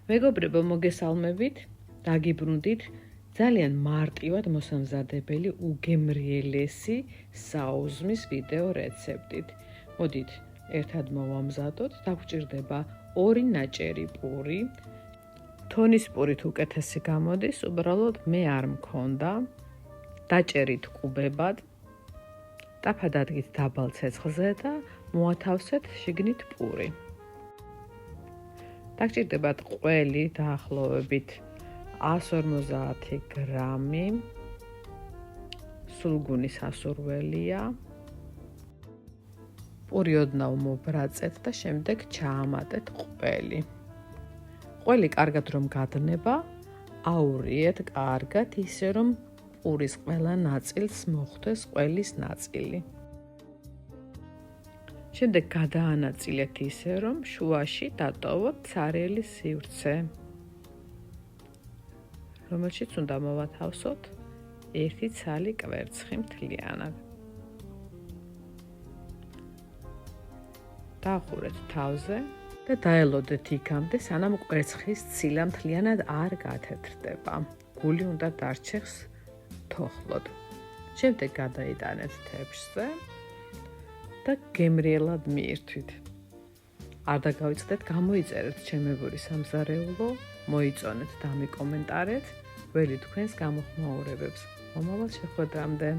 მეგობრებო, მოგესალმებით, დაგიბრუნდით ძალიან მარტივად მოსამზადებელი უგემრიელესი საუზმის ვიდეო რეცეპტით. მოდით, ერთად მოვამზადოთ, დაგვჭირდება 2 ნაჭერი პური. თონის პურით უკეთესი გამოდის, უბრალოდ მე არ მქონდა. დაჭერით კუბებად, დაფადადგით დაბალ ცეცხლზე და მოათავსეთ შიგნით პური. დაგჭირდებათ ყველი დაახლოებით 150 გრამი, სულგუნის ასურველია. პური ოდნავ მობრაწეთ და შემდეგ ჩაამატეთ ყველი. ყველი კარგად რომ გადნება, აურიეთ კარგად ისე რომ პურის ყველა ნაწილს მოხვდეს ყველის ნაწილი. შემდეგ გადაანაწილეთ ისე რომ შუაში დატოვოთ ცარიელი სივრცე, რომელშიც უნდა მოვათავსოთ 1 ცალი კვერცხი მთლიანად. დაახურეთ თავზე და დაელოდეთ იქამდე, სანამ კვერცხის ცილა მთლიანად არ გათეთრდება. გული უნდა დარჩეს თოხლოდ. შემდეგ გადაიტანეთ თეფშზე და გემრიელად მიირთვით. არ დაგავიწყდეთ, გამოიწერეთ ჩემებური სამზარეულო, მოიწონეთ და მიკომენტარეთ ველი თქვენს გამოხმაურებებს. მომავალ შეხვედრამდე.